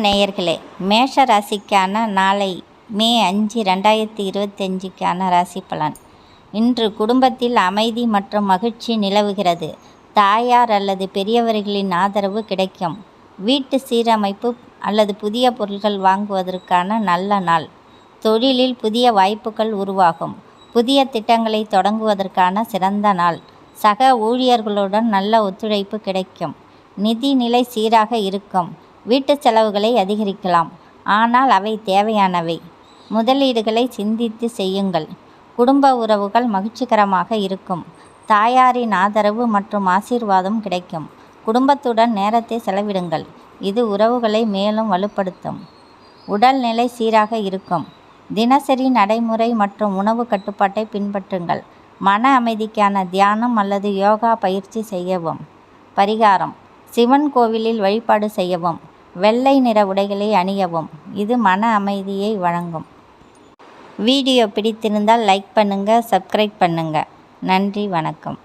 நேயர்களே, மேஷ ராசிக்கான நாளை மே 5, 2025க்கான ராசி பலன். இன்று குடும்பத்தில் அமைதி மற்றும் மகிழ்ச்சி நிலவுகிறது. தாயார் அல்லது பெரியவர்களின் ஆதரவு கிடைக்கும். வீட்டு சீரமைப்பு அல்லது புதிய பொருட்கள் வாங்குவதற்கான நல்ல நாள். தொழிலில் புதிய வாய்ப்புகள் உருவாகும். புதிய திட்டங்களை தொடங்குவதற்கான சிறந்த நாள். சக ஊழியர்களுடன் நல்ல ஒத்துழைப்பு கிடைக்கும். நிதி நிலை சீராக இருக்கும். வீட்டு செலவுகளை அதிகரிக்கலாம், ஆனால் அவை தேவையானவை. முதலீடுகளை சிந்தித்து செய்யுங்கள். குடும்ப உறவுகள் மகிழ்ச்சிகரமாக இருக்கும். தாயாரின் ஆதரவு மற்றும் ஆசீர்வாதம் கிடைக்கும். குடும்பத்துடன் நேரத்தை செலவிடுங்கள், இது உறவுகளை மேலும் வலுப்படுத்தும். உடல்நிலை சீராக இருக்கும். தினசரி நடைமுறை மற்றும் உணவு கட்டுப்பாட்டை பின்பற்றுங்கள். மன அமைதிக்கான தியானம் அல்லது யோகா பயிற்சி செய்யவும். பரிகாரம்: சிவன் கோவிலில் வழிபாடு செய்யவும். வெள்ளை நிற உடைகளை அணியவும், இது மன அமைதியை வழங்கும். வீடியோ பிடித்திருந்தால் லைக் பண்ணுங்கள், சப்ஸ்கிரைப் பண்ணுங்கள். நன்றி, வணக்கம்.